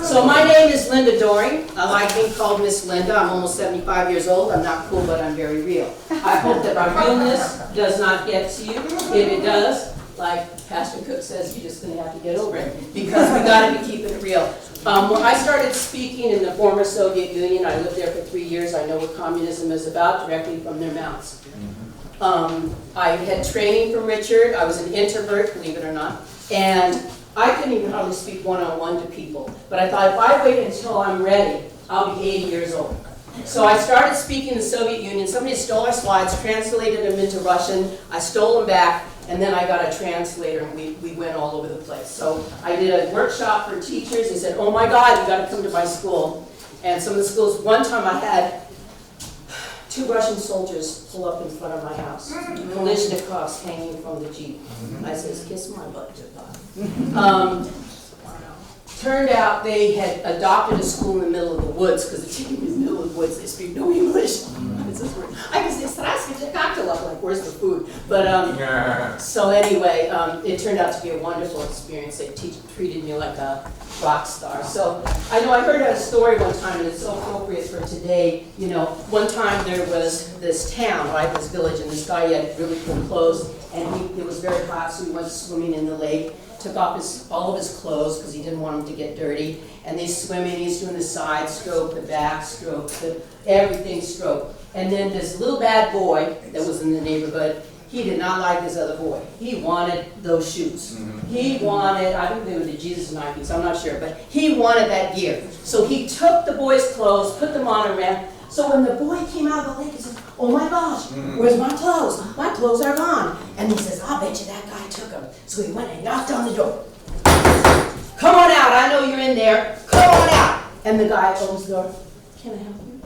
So my name is Linda Doering. I like being called Miss Linda. I'm almost 75 years old. I'm not cool, but I'm very real. I hope that my realness does not get to you. If it does, like Pastor Cook says, you're just going to have to get over it because we got to be keeping it real. When I started speaking in the former Soviet Union, I lived there for 3 years. I know what communism is about directly from their mouths. I had training from Richard. I was an introvert, believe it or not, and I couldn't even hardly speak one-on-one to people. But I thought if I wait until I'm ready, I'll be 80 years old. So I started speaking in the Soviet Union. Somebody stole our slides, translated them into Russian. I stole them back, and then I got a translator, and we went all over the place. So I did a workshop for teachers. They said, oh my God, you got to come to my school. And some of the schools, one time I had 2 Russian soldiers pull up in front of my house, Kalashnikovs hanging from the Jeep. I says, kiss my butt, goodbye. Turned out they had adopted a school in the middle of the woods, because the team is in the middle of the woods, they speak no English. I can say, "Здравствуйте, как дела?" Like, where's the food? But, so anyway, it turned out to be a wonderful experience. They treated me like a rock star. So, I know I heard a story one time, and it's so appropriate for today. You know, one time there was this town, right, this village, and this guy had really cool clothes, and it was very hot, so he went swimming in the lake. Took off all of his clothes because he didn't want them to get dirty. And they swimming, he's doing the side stroke, the back stroke, everything stroke. And then this little bad boy that was in the neighborhood, he did not like this other boy. He wanted those shoes. He wanted, I think they were the Jesus Nikes, I'm not sure, but he wanted that gear. So he took the boy's clothes, put them on a ramp. So when the boy came out of the lake, he said, oh my gosh, where's my clothes? My clothes are gone. And he says, I'll bet you that guy took them. So he went and knocked on the door. Come on out, I know you're in there. Come on out. And the guy opens the door. Can I help you?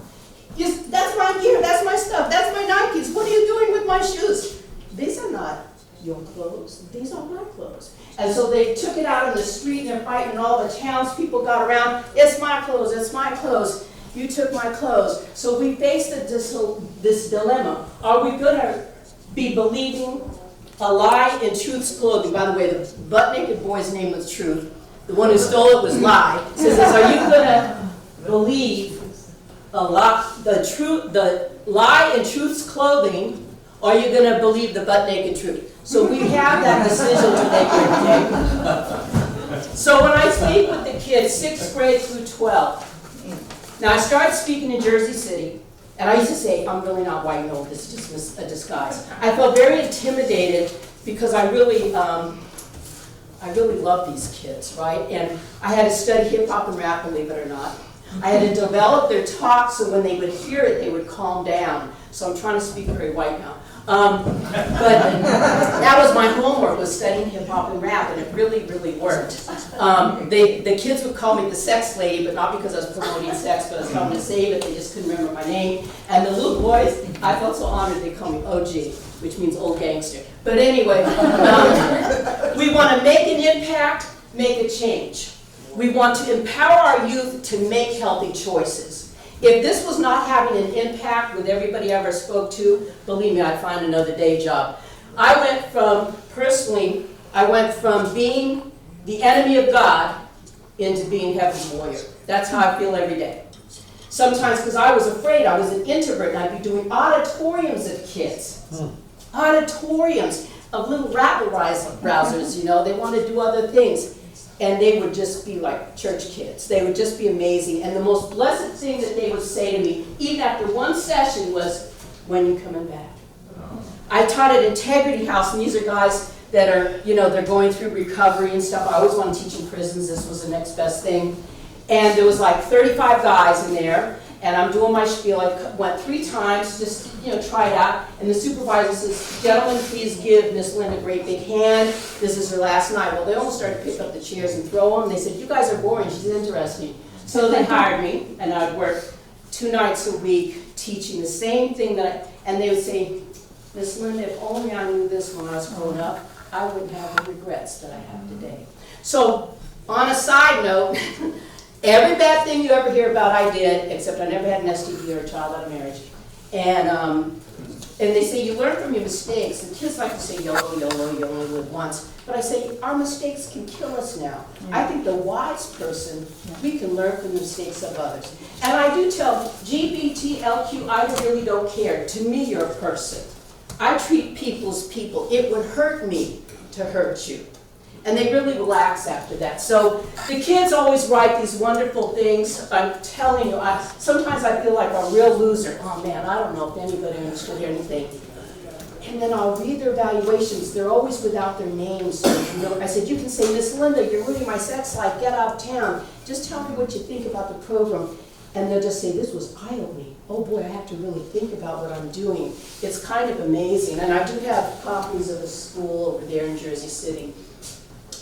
Yes, that's my gear, that's my stuff, that's my Nikes. What are you doing with my shoes? These are not your clothes. These are my clothes. And so they took it out in the street and they're fighting, and all the townspeople got around. It's my clothes, it's my clothes. You took my clothes. So we faced this dilemma. Are we going to be believing a lie in truth's clothing? By the way, the butt-naked boy's name was Truth. The one who stole it was Lie. It says, are you going to believe the lie in truth's clothing, or are you going to believe the butt-naked truth? So we have that decision to make every day. So when I speak with the kids, 6th grade through 12, now, I started speaking in Jersey City, and I used to say, I'm really not white, no, this is just a disguise. I felt very intimidated because I really love these kids, right? And I had to study hip-hop and rap, believe it or not. I had to develop their talk so when they would hear it, they would calm down. So I'm trying to speak very white now. But that was my homework, was studying hip-hop and rap, and it really, really worked. The kids would call me the sex lady, but not because I was promoting sex, but I was trying to save it. They just couldn't remember my name. And the little boys, I felt so honored they call me OG, which means old gangster. But anyway, we want to make an impact, make a change. We want to empower our youth to make healthy choices. If this was not having an impact with everybody I ever spoke to, believe me, I'd find another day job. I went from being the enemy of God into being heaven's warrior. That's how I feel every day. Sometimes because I was afraid, I was an introvert, and I'd be doing auditoriums of kids. Auditoriums of little rabble-rousers, you know, they want to do other things. And they would just be like church kids. They would just be amazing. And the most blessed thing that they would say to me, even after one session, was, when you coming back? I taught at Integrity House, and these are guys that are, you know, they're going through recovery and stuff. I always want to teach in prisons. This was the next best thing. And there was like 35 guys in there, and I'm doing my spiel. I went 3 times, just, you know, try it out. And the supervisor says, gentlemen, please give Miss Linda a great big hand. This is her last night. Well, they almost started to pick up the chairs and throw them. They said, you guys are boring. She's interesting. So they hired me, and I'd work 2 nights a week teaching the same thing and they would say, Miss Linda, if only I knew this when I was growing up, I wouldn't have the regrets that I have today. So, on a side note, every bad thing you ever hear about I did, except I never had an STD or a child out of marriage. And And they say you learn from your mistakes. And kids like to say, YOLO, YOLO, you only live once. But I say, our mistakes can kill us now. I think the wise person, we can learn from the mistakes of others. And I do tell GBTLQ, I really don't care. To me, you're a person. I treat people as people. It would hurt me to hurt you. And they really relax after that. So the kids always write these wonderful things. I'm telling you, sometimes I feel like a real loser. Oh man, I don't know if anybody understood anything. And then I'll read their evaluations. They're always without their names. So I said, you can say, Miss Linda, you're really my sex life. Get out of town. Just tell me what you think about the program. And they'll just say, this was eye-opening. Oh boy, I have to really think about what I'm doing. It's kind of amazing. And I do have copies of the school over there in Jersey City.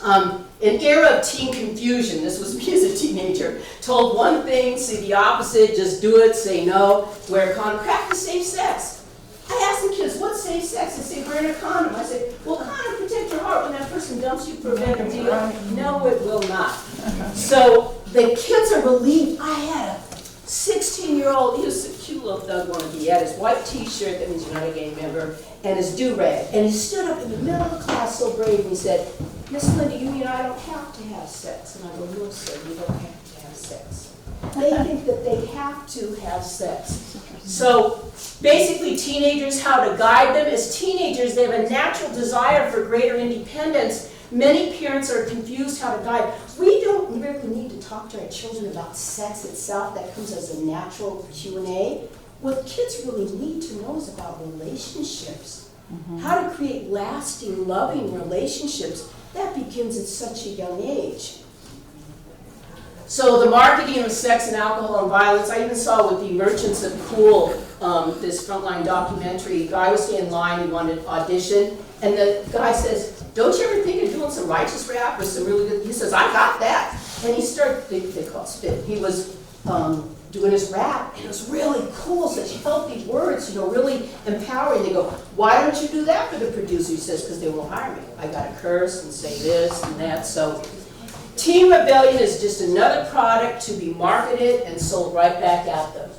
An era of teen confusion, this was me as a teenager, told one thing, say the opposite, just do it, say no, wear a condom, practice safe sex. I asked the kids, what's safe sex? They say, wear a condom. I say, will condom protect your heart when that person dumps you for a better deal? No, it will not. So the kids are relieved. I had a 16-year-old, he was a cute little thug one. He had his white t-shirt, that means you're not a gang member, and his do-rag. And he stood up in the middle of the class so brave, and he said, Miss Linda, you mean I don't have to have sex? And I go, no, sir, you don't have to have sex. They think that they have to have sex. So basically, teenagers, how to guide them. As teenagers, they have a natural desire for greater independence. Many parents are confused how to guide. We don't really need to talk to our children about sex itself. That comes as a natural Q&A. What kids really need to know is about relationships. How to create lasting, loving relationships. That begins at such a young age. So the marketing of sex and alcohol and violence, I even saw with the Merchants of Cool, this Frontline documentary. A guy was standing in line, he wanted to audition, and the guy says, don't you ever think of doing some righteous rap or some really good, he says, I got that. And he started, they call it spit, he was doing his rap, and it was really cool, such healthy words, really empowering. They go, why don't you do that for the producer? He says, because they won't hire me. I got to curse and say this and that. So Teen Rebellion is just another product to be marketed and sold right back at them.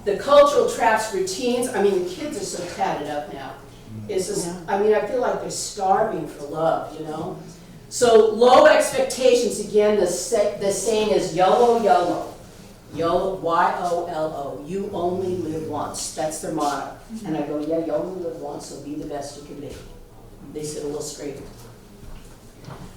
The cultural traps routines, I mean, the kids are so tatted up now. It's just, I mean, I feel like they're starving for love, So low expectations, again, the saying is YOLO, YOLO. YOLO, Y-O-L-O, you only live once. That's their motto. And I go, yeah, you only live once, so be the best you can be. They sit a little straighter.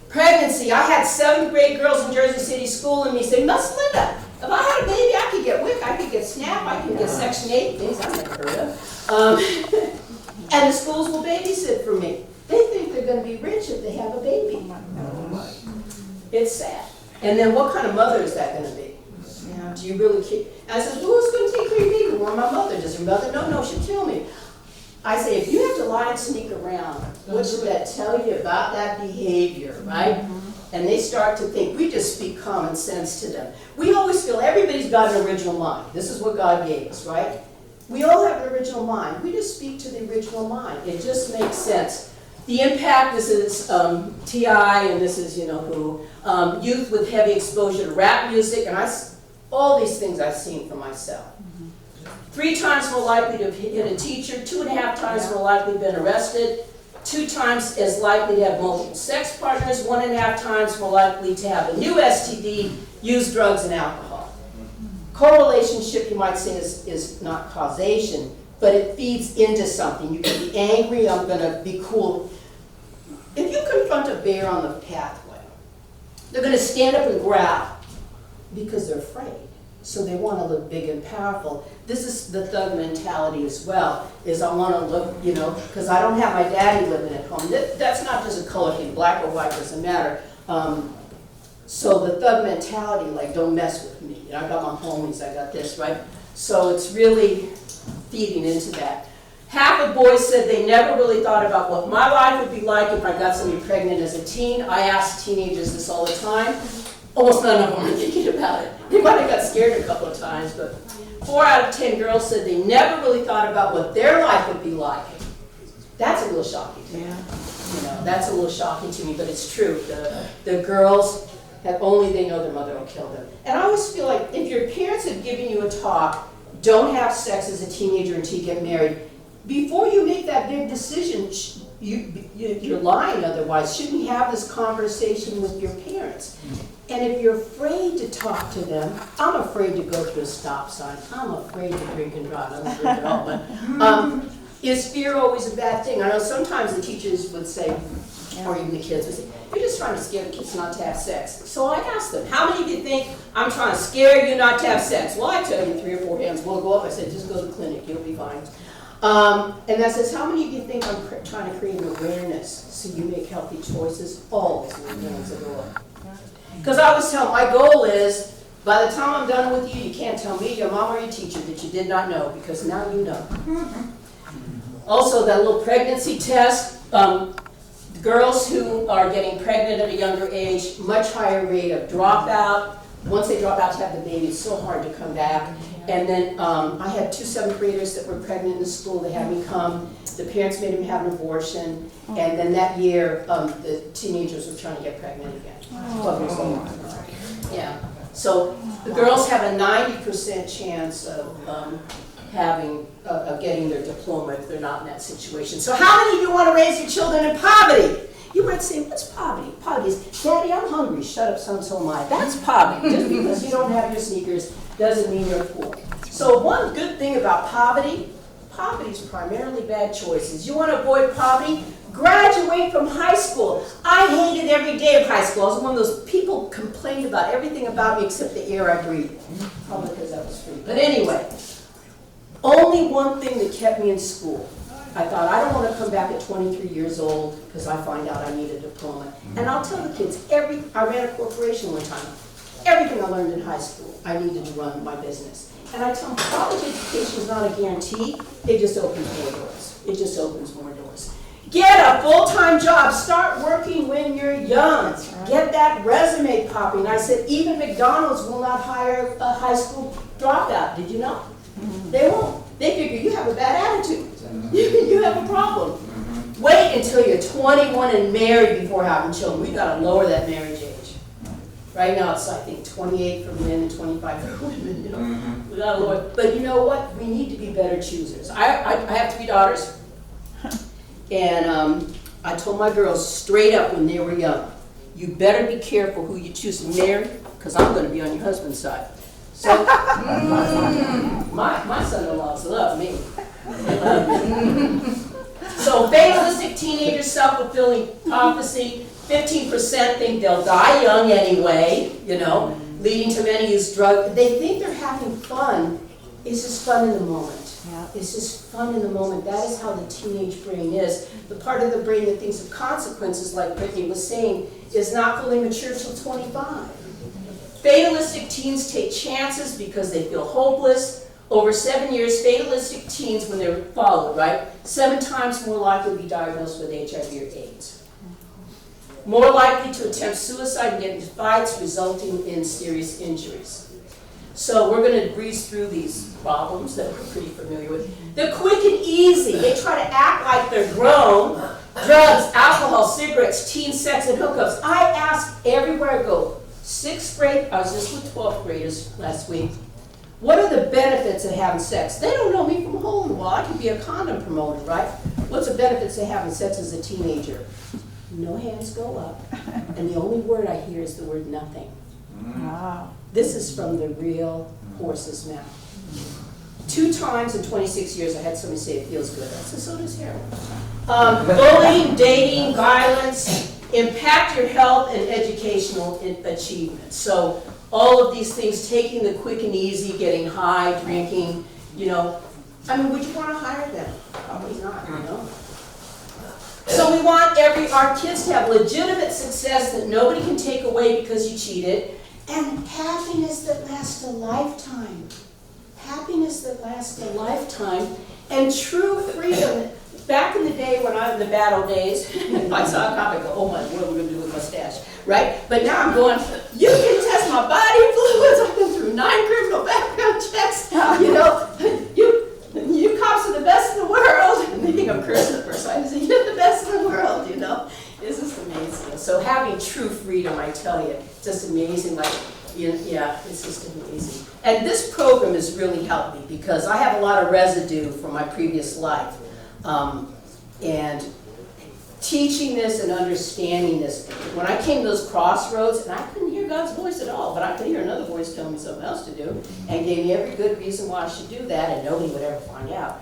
Pregnancy, I had 7th grade girls in Jersey City school and me say, Miss Linda, if I had a baby, I could get WIC, I could get SNAP, I could get Section 8, things I've never heard of. And the schools will babysit for me. They think they're going to be rich if they have a baby. It's sad. And then what kind of mother is that going to be? Do you really care? And I said, who's going to take care of your baby? Well, my mother. Does your mother? No, she'll kill me. I say, if you have to lie and sneak around, what should that tell you about that behavior, right? And they start to think, we just speak common sense to them. We always feel everybody's got an original mind. This is what God gave us, right? We all have an original mind. We just speak to the original mind. It just makes sense. The impact, this is T.I. and this is, who. Youth with heavy exposure to rap music, and all these things I've seen for myself. 3 times more likely to hit a teacher, 2.5 times more likely to have been arrested, 2 times as likely to have multiple sex partners, 1.5 times more likely to have a new STD, use drugs and alcohol. Correlationship, you might say, is not causation, but it feeds into something. You can be angry, I'm going to be cool. If you confront a bear on the pathway, they're going to stand up and growl because they're afraid. So they want to look big and powerful. This is the thug mentality as well, is I want to look, because I don't have my daddy living at home. That's not just a color thing, black or white, doesn't matter. So the thug mentality, like, don't mess with me. I got my homies, I got this, right? So it's really feeding into that. Half of boys said they never really thought about what my life would be like if I got somebody pregnant as a teen. I ask teenagers this all the time. Almost none of them are thinking about it. They might have got scared a couple of times, but 4 out of 10 girls said they never really thought about what their life would be like. That's a little shocking to me. That's a little shocking to me, but it's true. The girls have only they know their mother will kill them. And I always feel like if your parents have given you a talk, don't have sex as a teenager until you get married, before you make that big decision, you're lying otherwise. Shouldn't you have this conversation with your parents? And if you're afraid to talk to them, I'm afraid to go through a stop sign. I'm afraid to drink and drive. I'm afraid at all, but is fear always a bad thing? I know sometimes the teachers would say, or even the kids would say, you're just trying to scare the kids not to have sex. So I asked them, how many of you think I'm trying to scare you not to have sex? Well, I tell you 3 or 4 hands will go up. I said, just go to the clinic, you'll be fine. And that says, how many of you think I'm trying to create an awareness so you make healthy choices? Always with hands that go up. Because I always tell them, my goal is, by the time I'm done with you, you can't tell me, your mom, or your teacher that you did not know, because now you know. Also, that little pregnancy test, girls who are getting pregnant at a younger age, much higher rate of dropout. Once they drop out to have the baby, it's so hard to come back. And then I had 2 7th graders that were pregnant in school. They had me come. The parents made them have an abortion. And then that year, the teenagers were trying to get pregnant again. 12 years old. Yeah. So the girls have a 90% chance of getting their diploma if they're not in that situation. So how many of you want to raise your children in poverty? You might say, what's poverty? Poverty is, Daddy, I'm hungry. Shut up, son, so am I. That's poverty. Just because you don't have your sneakers doesn't mean you're poor. So one good thing about poverty is primarily bad choices. You want to avoid poverty? Graduate from high school. I hated every day of high school. I was one of those people who complained about everything about me except the air I breathed. Probably because I was free. But anyway, only one thing that kept me in school. I thought, I don't want to come back at 23 years old because I find out I need a diploma. And I'll tell the kids, I ran a corporation one time. Everything I learned in high school, I needed to run my business. And I tell them, college education is not a guarantee. It just opens more doors. It just opens more doors. Get a full-time job. Start working when you're young. Get that resume popping. I said, even McDonald's will not hire a high school dropout. Did you know? They won't. They figure you have a bad attitude. You have a problem. Wait until you're 21 and married before having children. We've got to lower that marriage age. Right now it's, I think, 28 for men and 25 for women. You know, we got to lower. But you know what? We need to be better choosers. I have 3 daughters, and I told my girls straight up when they were young, you better be careful who you choose to marry, because I'm going to be on your husband's side. So, my son-in-laws love me. They love me. So, fatalistic teenager self-fulfilling prophecy. 15% think they'll die young anyway, you know, leading to many use drugs. They think they're having fun. It's just fun in the moment. Yeah. It's just fun in the moment. That is how the teenage brain is. The part of the brain that thinks of consequences, like Brittany was saying, is not fully mature till 25. Fatalistic teens take chances because they feel hopeless. Over 7 years, fatalistic teens, when they're followed, right, 7 times more likely to be diagnosed with HIV or AIDS. More likely to attempt suicide and get into fights, resulting in serious injuries. So we're going to breeze through these problems that we're pretty familiar with. They're quick and easy. They try to act like they're grown. Drugs, alcohol, cigarettes, teen sex, and hookups. I ask everywhere I go. 6th grade, I was just with 12th graders last week. What are the benefits of having sex? They don't know me from a hole in the wall. I could be a condom promoter, right? What's the benefits of having sex as a teenager? No hands go up, and the only word I hear is the word nothing. Wow. This is from the real horse's mouth. 2 times in 26 years I had somebody say it feels good. I said, so does heroin. Bullying, dating, violence, impact your health and educational achievement. So all of these things, taking the quick and easy, getting high, drinking, you know. I mean, would you want to hire them? Probably not, you know. So we want our kids to have legitimate success that nobody can take away because you cheated, and happiness that lasts a lifetime. Happiness that lasts a lifetime, and true freedom. Back in the day when I was in the bad old days, if I saw a cop, I'd go, oh my, what are we going to do with my stash, right? But now I'm going, you can test my body fluids. I've been through 9 criminal background checks. You know, you cops are the best in the world. And they think I'm cursing at first. I say, you're the best in the world, you know. It's just amazing. So having true freedom, I tell you, it's just amazing. Like, yeah, it's just amazing. And this program has really helped me because I have a lot of residue from my previous life. And teaching this and understanding this. When I came to those crossroads, and I couldn't hear God's voice at all, but I could hear another voice telling me something else to do, and gave me every good reason why I should do that, and nobody would ever find out.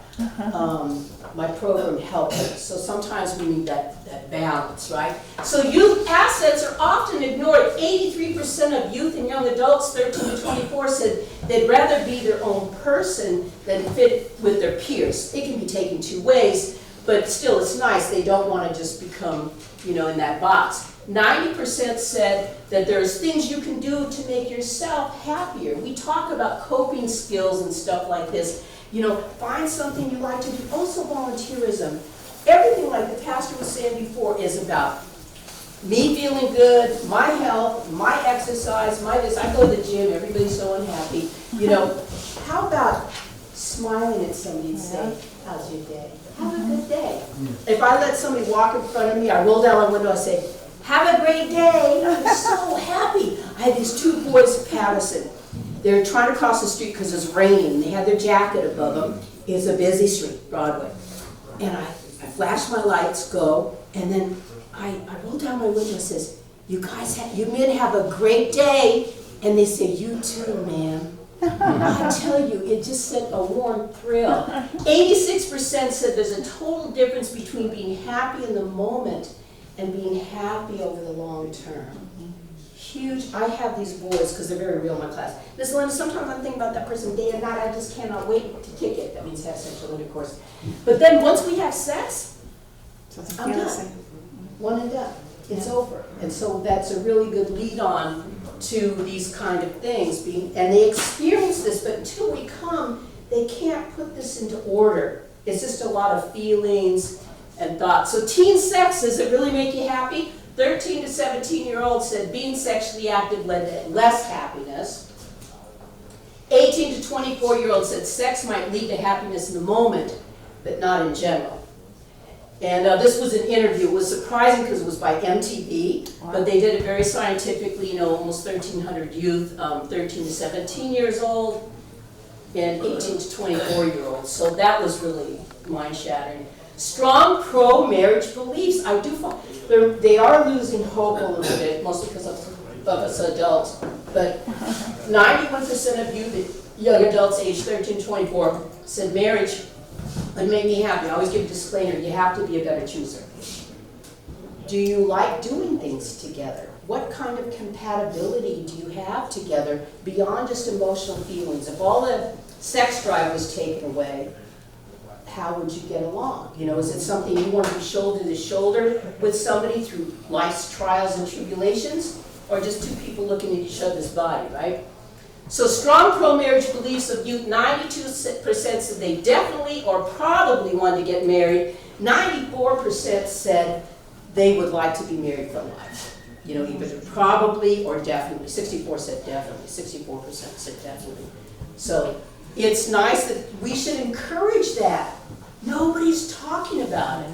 My program helped us. So sometimes we need that balance, right? So youth assets are often ignored. 83% of youth and young adults, 13 to 24, said they'd rather be their own person than fit with their peers. It can be taken two ways. But still, it's nice. They don't want to just become, in that box. 90% said that there's things you can do to make yourself happier. We talk about coping skills and stuff like this. Find something you like to do. Also, volunteerism. Everything, like the pastor was saying before, is about me feeling good, my health, my exercise, my this. I go to the gym. Everybody's so unhappy. How about smiling at somebody and say, "How's your day? Have a good day." If I let somebody walk in front of me, I roll down my window, I say, "Have a great day." I'm so happy. I had these two boys at Patterson. They were trying to cross the street because it was raining. They had their jacket above them. It's a busy street, Broadway. And I flash my lights, go, and then I roll down my window and says, you men have a great day. And they say, "You too, ma'am." I tell you, it just sent a warm thrill. 86% said there's a total difference between being happy in the moment and being happy over the long term. Huge. I have these boys, because they're very real in my class. Miss Linda, sometimes I'm thinking about that person day and night. I just cannot wait to kick it. That means have sexual intercourse. But then once we have sex, I'm done. One and done. It's over. And so that's a really good lead on to these kind of things. And they experience this, but until we come, they can't put this into order. It's just a lot of feelings and thoughts. So teen sex, does it really make you happy? 13 to 17-year-olds said being sexually active led to less happiness. 18 to 24-year-olds said sex might lead to happiness in the moment, but not in general. And this was an interview. It was surprising because it was by MTV, but they did it very scientifically, almost 1,300 youth, 13 to 17 years old, and 18 to 24-year-olds. So that was really mind-shattering. Strong pro-marriage beliefs. I do find they are losing hope a little bit, mostly because of us adults. But 91% of youth, young adults aged 13 to 24, said marriage would make me happy. I always give a disclaimer, you have to be a better chooser. Do you like doing things together? What kind of compatibility do you have together beyond just emotional feelings? If all the sex drive was taken away, how would you get along? Is it something you want to be shoulder to shoulder with somebody through life's trials and tribulations? Or just two people looking at each other's body, right? So strong pro-marriage beliefs of youth, 92% said they definitely or probably wanted to get married. 94% said they would like to be married for life. Either probably or definitely. 64 said definitely. 64% said definitely. So it's nice that we should encourage that. Nobody's talking about it.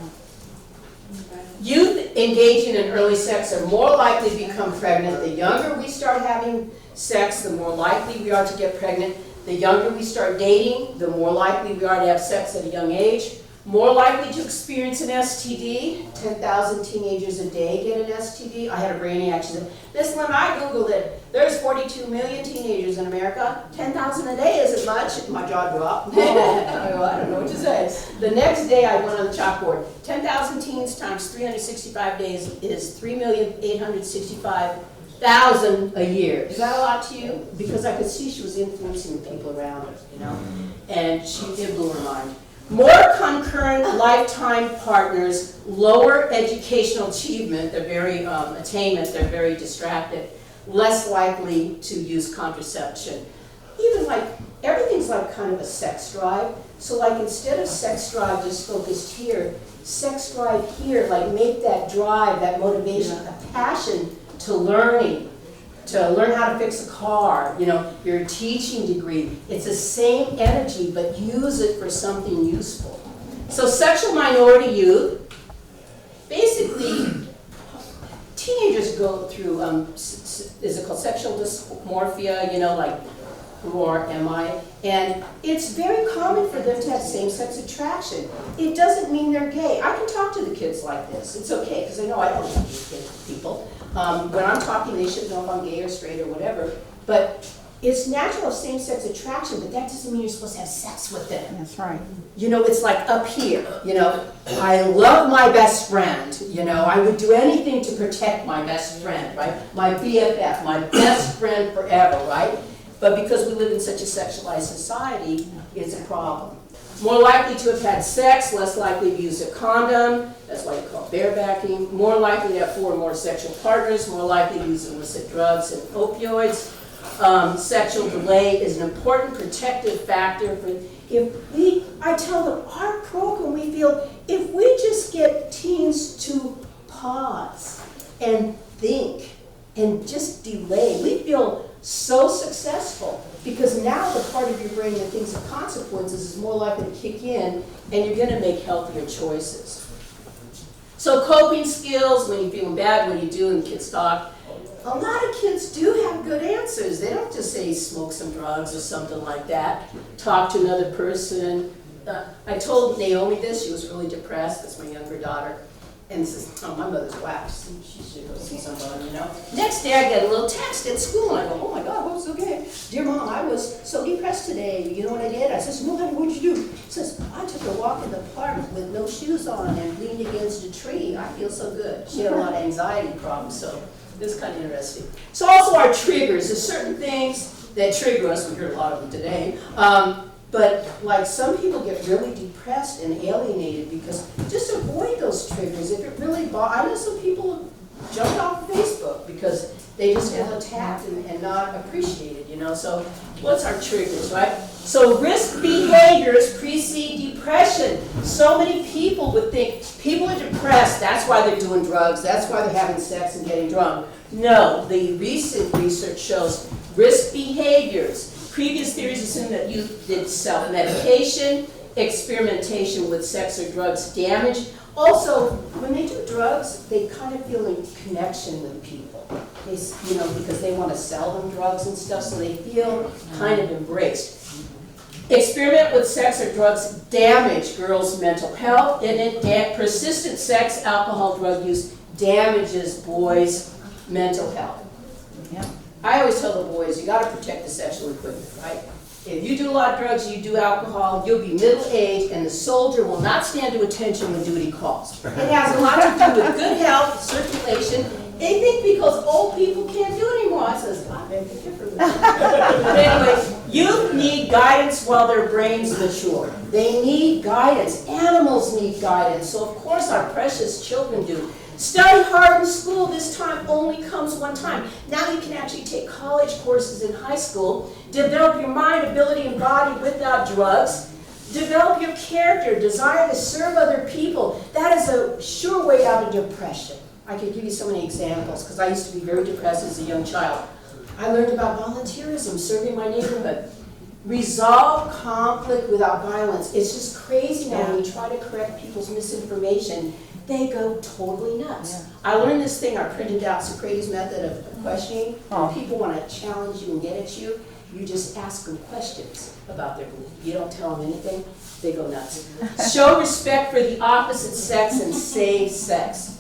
Youth engaging in early sex are more likely to become pregnant. The younger we start having sex, the more likely we are to get pregnant. The younger we start dating, the more likely we are to have sex at a young age. More likely to experience an STD. 10,000 teenagers a day get an STD. I had a brainiac. She said, Miss Lynn, I Googled it. There's 42 million teenagers in America. 10,000 a day isn't much. My jaw dropped. I don't know what to say. The next day I went on the chalkboard. 10,000 teens times 365 days is 3,865,000 a year. Is that a lot to you? Because I could see she was influencing the people around her, and it blew her mind. More concurrent lifetime partners, lower educational achievement, they're very attainment, they're very distracted, less likely to use contraception. Even everything's like kind of a sex drive. So instead of sex drive just focused here, sex drive here, make that drive, that motivation, a passion to learning. To learn how to fix a car, your teaching degree. It's the same energy, but use it for something useful. So sexual minority youth, basically, teenagers go through, is it called sexual dysmorphia, or am I? And it's very common for them to have same-sex attraction. It doesn't mean they're gay. I can talk to the kids like this. It's okay, because I know I don't have these people. When I'm talking, they should know if I'm gay or straight or whatever. But it's natural of same-sex attraction, but that doesn't mean you're supposed to have sex with them. That's right. You know, it's like up here, you know, I love my best friend, you know, I would do anything to protect my best friend, right? My BFF, my best friend forever, right? But because we live in such a sexualized society, it's a problem. More likely to have had sex, less likely to use a condom, that's why you call it barebacking. More likely to have 4 or more sexual partners, more likely to use illicit drugs and opioids. Sexual delay is an important protective factor. I tell them, our program, we feel, if we just get teens to pause and think and just delay, we feel so successful, because now the part of your brain that thinks of consequences is more likely to kick in, and you're going to make healthier choices. So coping skills, when you're feeling bad, what do you do? And kids talk. A lot of kids do have good answers. They don't just say smoke some drugs or something like that. Talk to another person. I told Naomi this. She was really depressed. That's my younger daughter. And says, oh, my mother's whacked. She should go see somebody, you know. Next day I get a little text at school, and I go, oh my God, what's okay? Dear Mom, I was so depressed today. You know what I did? I says, no, honey, what'd you do? She says, I took a walk in the park with no shoes on and leaned against a tree. I feel so good. She had a lot of anxiety problems, so this is kind of interesting. So also our triggers. There's certain things that trigger us. We heard a lot of them today. But like some people get really depressed and alienated because just avoid those triggers. If it really I know some people jumped off of Facebook because they just feel attacked and not appreciated, you know. So what's our triggers, right? So risk behaviors precede depression. So many people would think people are depressed, that's why they're doing drugs, that's why they're having sex and getting drunk. No, the recent research shows risk behaviors. Previous theories assume that youth did self-medication, experimentation with sex or drugs damage. Also, when they do drugs, they kind of feel in connection with people. They, you know, because they want to sell them drugs and stuff, so they feel kind of embraced. Experiment with sex or drugs damage girls' mental health, and persistent sex, alcohol, drug use damages boys' mental health. Yeah. I always tell the boys, you got to protect the sexual equipment, right? If you do a lot of drugs, you do alcohol, you'll be middle-aged, and the soldier will not stand to attention when duty calls. It has a lot to do with good health, circulation. They think because old people can't do it anymore. I says, I beg to differ with you. But anyway, youth need guidance while their brains mature. They need guidance. Animals need guidance. So of course our precious children do. Study hard in school. This time only comes one time. Now you can actually take college courses in high school, develop your mind, ability, and body without drugs, develop your character, desire to serve other people. That is a sure way out of depression. I could give you so many examples because I used to be very depressed as a young child. I learned about volunteerism, serving my neighborhood. Resolve conflict without violence. It's just crazy now when you try to correct people's misinformation. They go totally nuts. Yeah. I learned this thing, I printed out Socrates' method of questioning. When people want to challenge you and get at you, you just ask them questions about their belief. You don't tell them anything, they go nuts. Show respect for the opposite sex and save sex.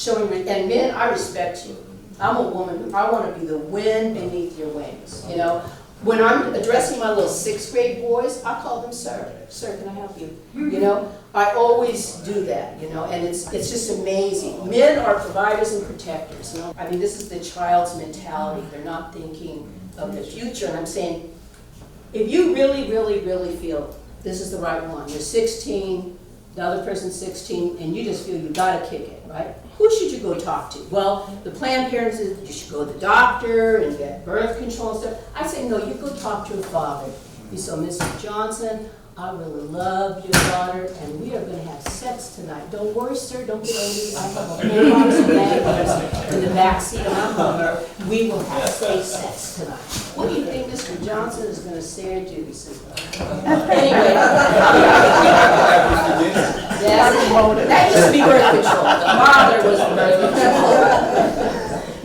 And men, I respect you. I'm a woman, I want to be the wind beneath your wings, you know. When I'm addressing my little 6th grade boys, I call them sir. Sir, can I help you? You know, I always do that, you know, and it's just amazing. Men are providers and protectors, you know. I mean, this is the child's mentality. They're not thinking of the future. And I'm saying, if you really, really, really feel this is the right one, you're 16, the other person's 16, and you just feel you gotta kick it, right? Who should you go talk to? Well, the Planned Parenthood says you should go to the doctor and get birth control and stuff. I say, no, you go talk to your father. You say, Mrs. Johnson, I really love your daughter, and we are going to have sex tonight. Don't worry, sir, don't get angry. I have a whole box of bag in the back seat of my car. We will have safe sex tonight. What do you think Mr. Johnson is going to say or do? He says, anyway. That used to be birth control. The father was the birth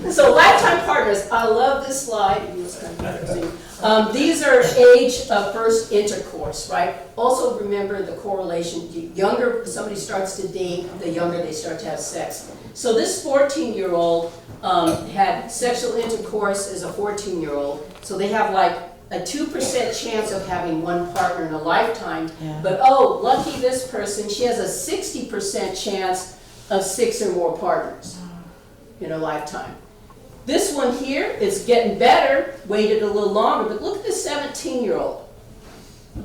control. So lifetime partners, I love this slide. These are age of first intercourse, right? Also remember the correlation. The younger somebody starts to date, the younger they start to have sex. So this 14-year-old had sexual intercourse as a 14-year-old. So they have like a 2% chance of having one partner in a lifetime. Yeah. But oh, lucky this person, she has a 60% chance of 6 or more partners in a lifetime. This one here is getting better, waited a little longer, but look at this 17-year-old.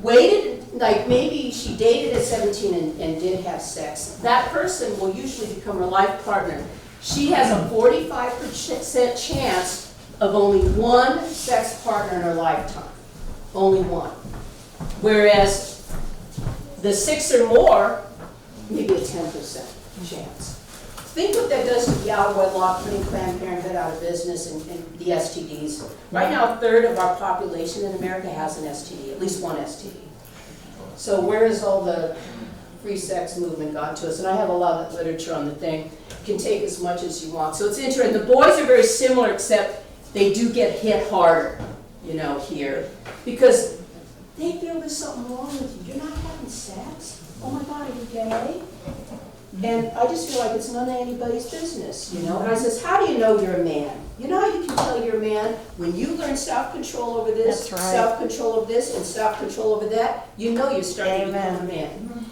Waited, like maybe she dated at 17 and did have sex. That person will usually become her life partner. She has a 45% chance of only one sex partner in her lifetime. Only one. Whereas the 6 or more, maybe a 10% chance. Think what that does to the out of wedlock, putting Planned Parenthood out of business, and the STDs. Right now, a third of our population in America has an STD, at least one STD. So where has all the free sex movement got to us? And I have a lot of literature on the thing. You can take as much as you want. So it's interesting. The boys are very similar, except they do get hit harder, you know, here. Because they feel there's something wrong with you. You're not having sex? Oh my God, are you gay? And I just feel like it's none of anybody's business, you know? And I says, how do you know you're a man? You know how you can tell you're a man? When you learn self-control over this, right, self-control over this, and self-control over that, you know you're starting to become a man.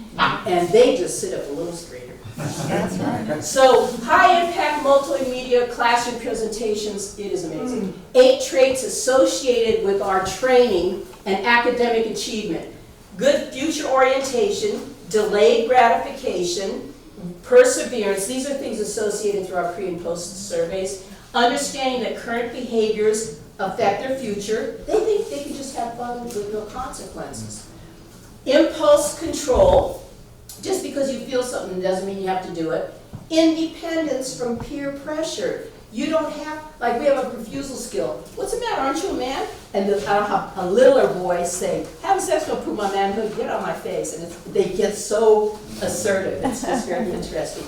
And they just sit up a little straighter. That's right. So, high-impact multimedia classroom presentations, it is amazing. 8 traits associated with our training and academic achievement. Good future orientation, delayed gratification, perseverance. These are things associated through our pre and post surveys. Understanding that current behaviors affect their future. They think they can just have fun with no consequences. Impulse control. Just because you feel something doesn't mean you have to do it. Independence from peer pressure. You don't have, like we have a refusal skill. What's the matter, aren't you a man? And I'll have a littler boy say, having sex will prove my manhood, get on my face. And they get so assertive. It's just very interesting.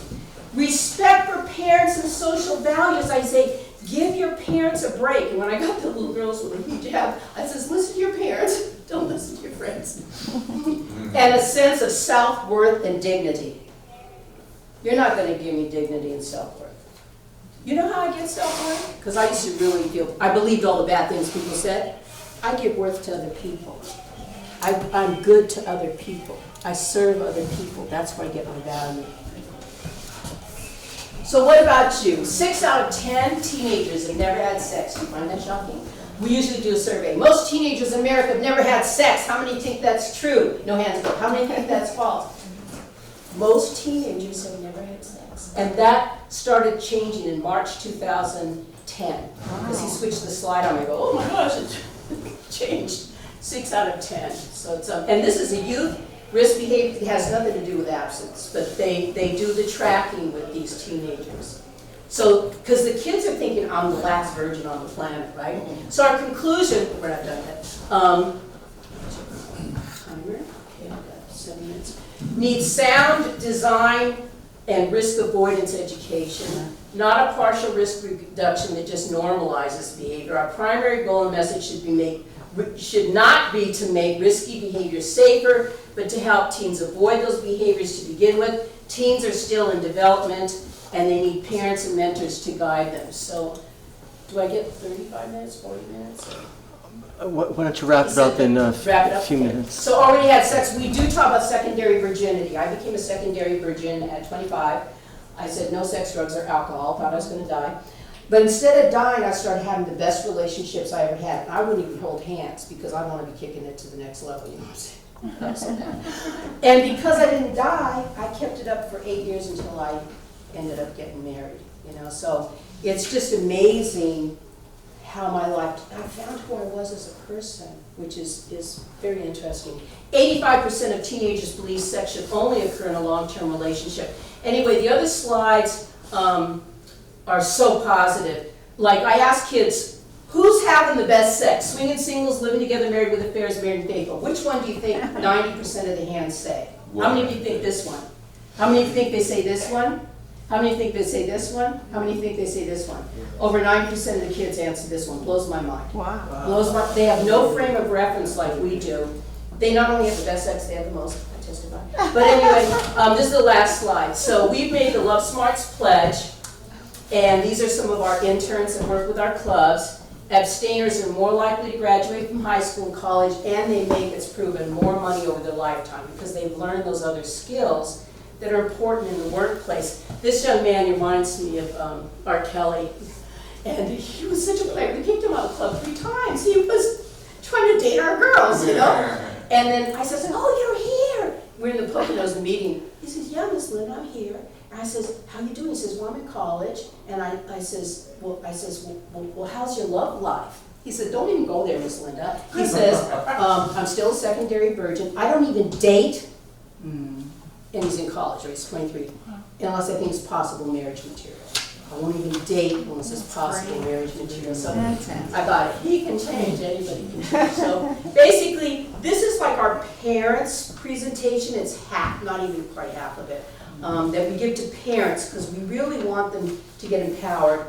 Respect for parents and social values. I say, give your parents a break. And when I got the little girls with a hijab, I says, listen to your parents, don't listen to your friends. And a sense of self-worth and dignity. You're not going to give me dignity and self-worth. You know how I get self-worth? Because I used to really feel, I believed all the bad things people said. I give worth to other people. I'm good to other people. I serve other people. That's where I get my value. So what about you? 6 out of 10 teenagers have never had sex. Do you find that shocking? We usually do a survey. Most teenagers in America have never had sex. How many think that's true? No hands up. How many think that's false? Most teenagers have never had sex. And that started changing in March 2010. Because he switched the slide on me. I go, oh my gosh, it changed. 6 out of 10. So it's and this is a youth risk behavior. It has nothing to do with absence, but they do the tracking with these teenagers. So, because the kids are thinking, I'm the last virgin on the planet, right? So our conclusion, we're not done yet. Timer, okay, I've got 7 minutes. Needs sound design and risk avoidance education, not a partial risk reduction that just normalizes behavior. Our primary goal and message should not be to make risky behavior safer, but to help teens avoid those behaviors to begin with. Teens are still in development, and they need parents and mentors to guide them. So, do I get 35 minutes, 40 minutes? Why don't you wrap it up in a few minutes? So already had sex. We do talk about secondary virginity. I became a secondary virgin at 25. I said no sex, drugs, or alcohol. Thought I was going to die. But instead of dying, I started having the best relationships I ever had. And I wouldn't even hold hands because I want to be kicking it to the next level. You know what I'm saying? And because I didn't die, I kept it up for 8 years until I ended up getting married. You know, so it's just amazing how my life, I found who I was as a person, which is very interesting. 85% of teenagers believe sex should only occur in a long-term relationship. Anyway, the other slides are so positive. Like I ask kids, who's having the best sex? Swinging singles, living together, married with affairs, married and faithful. Which one do you think 90% of the hands say? How many of you think this one? How many of you think they say this one? How many think they say this one? How many think they say this one? Over 90% of the kids answer this one. Blows my mind. Wow. They have no frame of reference like we do. They not only have the best sex, they have the most. I testify. But anyway, this is the last slide. So we've made the Love Smarts Pledge, and these are some of our interns that work with our clubs. Abstainers are more likely to graduate from high school and college, and they make, it's proven, more money over their lifetime because they've learned those other skills that are important in the workplace. This young man reminds me of R. Kelly, and he was such a player. We kicked him out of the club 3 times. He was trying to date our girls, you know? And then I said, oh, you're here. We're in the Poconos meeting. He says, yeah, Miss Lynn, I'm here. And I says, how you doing? He says, well, I'm in college. And I says, well, how's your love life? He said, don't even go there, Miss Linda. He says, I'm still a secondary virgin. I don't even date. And he's in college, right? He's 23. Unless I think it's possible marriage material. I won't even date unless it's possible marriage material. So I got it. He can change, anybody can change. So basically, this is like our parents' presentation. It's half, not even quite half of it, that we give to parents because we really want them to get empowered.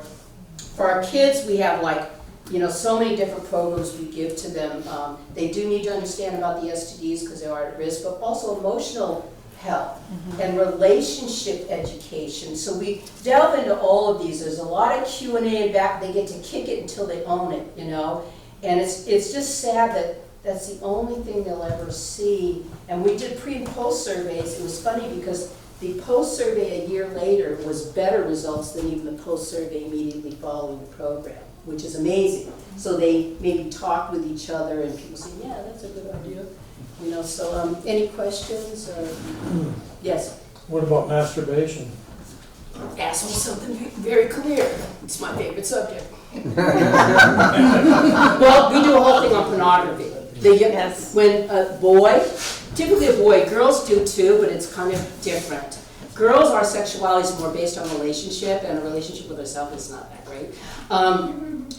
For our kids, we have like, you know, so many different programs we give to them. They do need to understand about the STDs because they are at risk, but also emotional health and relationship education. So we delve into all of these. There's a lot of Q&A back. They get to kick it until they own it, you know. And it's just sad that that's the only thing they'll ever see. And we did pre and post surveys. It was funny because the post survey a year later was better results than even the post survey immediately following the program, which is amazing. So they maybe talked with each other and people say, yeah, that's a good idea. You know, so any questions? Yes? What about masturbation? Ask me something very clear. It's my favorite subject. Well, we do a whole thing on pornography. Yes. When a boy, typically a boy, girls do too, but it's kind of different. Girls, our sexuality is more based on relationship, and a relationship with herself is not that great.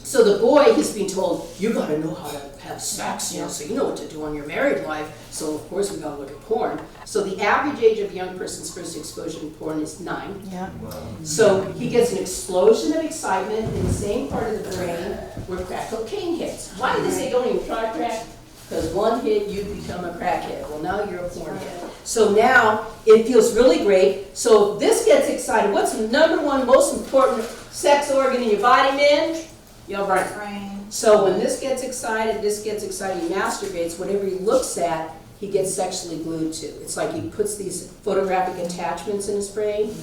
So the boy, he's being told, you gotta know how to have sex, you know, so you know what to do on your married life. So of course we gotta look at porn. So the average age of a young person's first exposure to porn is 9. Yeah. So he gets an explosion of excitement in the same part of the brain where crack cocaine hits. Why do they say don't even try crack? Because one hit, you become a crackhead. Well, now you're a porn head. So now it feels really great. So if this gets excited, what's the #1 most important sex organ in your body, man? Your brain. So when this gets excited, he masturbates, whatever he looks at, he gets sexually glued to. It's like he puts these photographic attachments in his brain.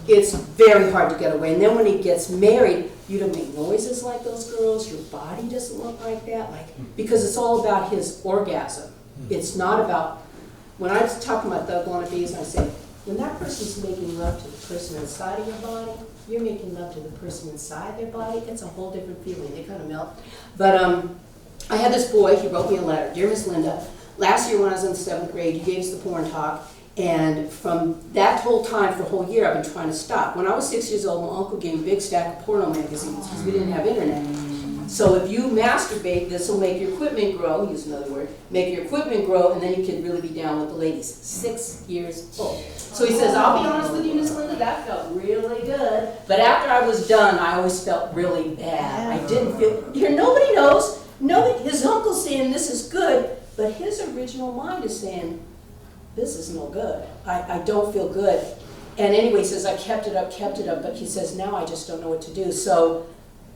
It's very hard to get away. And then when he gets married, you don't make noises like those girls, your body doesn't look like that, because it's all about his orgasm. It's not about, when I was talking about Thug Wannabes, I say, when that person's making love to the person inside of your body, you're making love to the person inside their body, it's a whole different feeling, they kind of melt. But I had this boy, he wrote me a letter, Dear Miss Linda, last year when I was in the 7th grade, you gave us the porn talk, and from that whole time, for a whole year, I've been trying to stop. When I was 6 years old, my uncle gave me a big stack of porno magazines, because we didn't have internet. So if you masturbate, this will make your equipment grow, use another word, make your equipment grow, and then you can really be down with the ladies. 6 years old. So he says, I'll be honest with you, Miss Linda, that felt really good. But after I was done, I always felt really bad. I didn't feel, here, nobody knows. Nobody, his uncle's saying this is good, but his original mind is saying, this is no good. I don't feel good. And anyway, he says, I kept it up, but he says, now I just don't know what to do. So,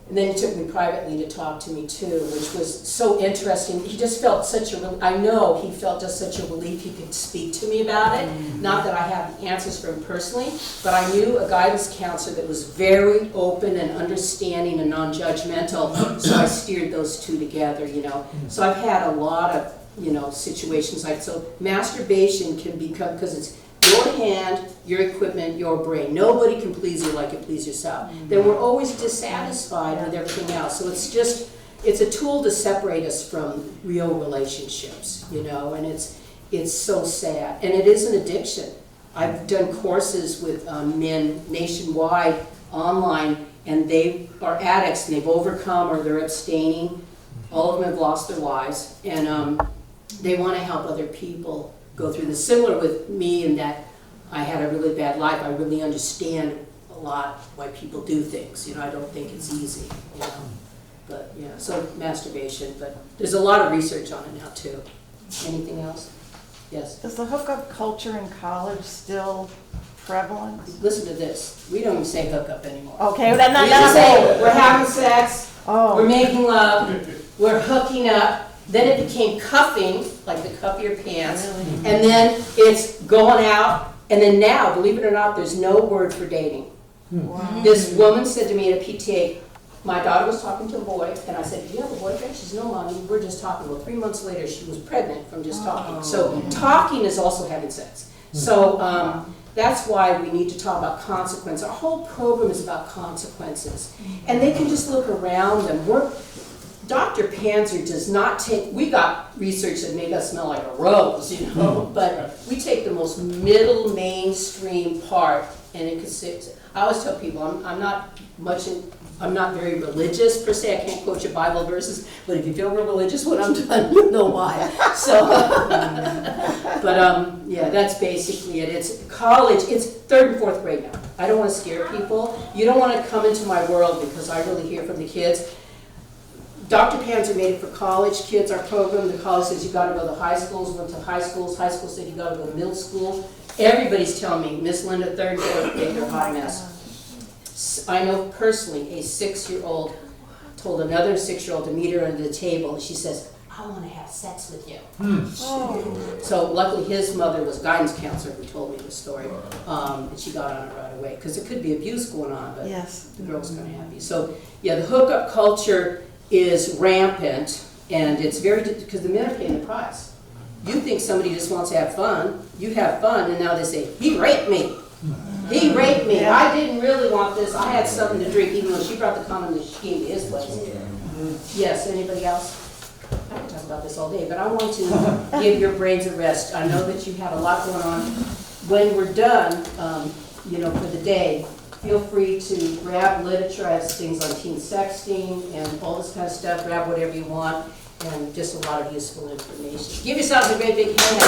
and then he took me privately to talk to me too, which was so interesting. He just felt such a, I know he felt just such a relief he could speak to me about it. Not that I have the answers for him personally, but I knew a guidance counselor that was very open and understanding and non-judgmental, so I steered those two together, you know. So I've had a lot of, you know, situations like, so masturbation can become, because it's your hand, your equipment, your brain. Nobody can please you like you please yourself. Then we're always dissatisfied with everything else. So it's just, it's a tool to separate us from real relationships, you know, and it's so sad. And it is an addiction. I've done courses with men nationwide, online, and they are addicts and they've overcome or they're abstaining. All of them have lost their lives, and they want to help other people go through this. Similar with me in that I had a really bad life. I really understand a lot why people do things. You know, I don't think it's easy, you know. But yeah, so masturbation, but there's a lot of research on it now too. Anything else? Yes. Is the hookup culture in college still prevalent? Listen to this. We don't even say hookup anymore. Okay, then We just say we're having sex, we're making love, we're hooking up. Then it became cuffing, like the cuff your pants, and then it's going out. And then now, believe it or not, there's no word for dating. Wow. This woman said to me at a PTA, my daughter was talking to a boy, and I said, do you have a boyfriend? She said, no, Mommy, we're just talking. Well, 3 months later, she was pregnant from just talking. So talking is also having sex. So that's why we need to talk about consequence. Our whole program is about consequences. And they can just look around them. Dr. Panzer does not take, we got research that made us smell like a rose, you know, but we take the most middle mainstream part, and it could sit. I always tell people I'm not very religious per se. I can't quote you Bible verses, but if you feel real religious when I'm done, you'll know why. So, but yeah, that's basically it. It's college. It's 3rd and 4th grade now. I don't want to scare people. You don't want to come into my world because I really hear from the kids. Dr. Panzer made it for college kids, our program. The college says you got to go to high schools, went to high schools. High school said you got to go to middle school. Everybody's telling me, Miss Linda, 3rd and 4th grade, they're a hot mess. I know personally a 6-year-old told another 6-year-old to meet her under the table, and she says, I want to have sex with you. So luckily his mother was a guidance counselor who told me the story, and she got on it right away, because it could be abuse going on, but the girl's kind of happy. So yeah, the hookup culture is rampant, and it's very, because the men are paying the price. You think somebody just wants to have fun, you have fun, and now they say, he raped me. He raped me. I didn't really want this. I had something to drink, even though she brought the condom that she gave to his place. Yes, anybody else? I could talk about this all day, but I want to give your brains a rest. I know that you have a lot going on. When we're done, you know, for the day, feel free to grab literature. I have things on teen sexting and all this kind of stuff. Grab whatever you want, and just a lot of useful information. Give yourselves a great big hand.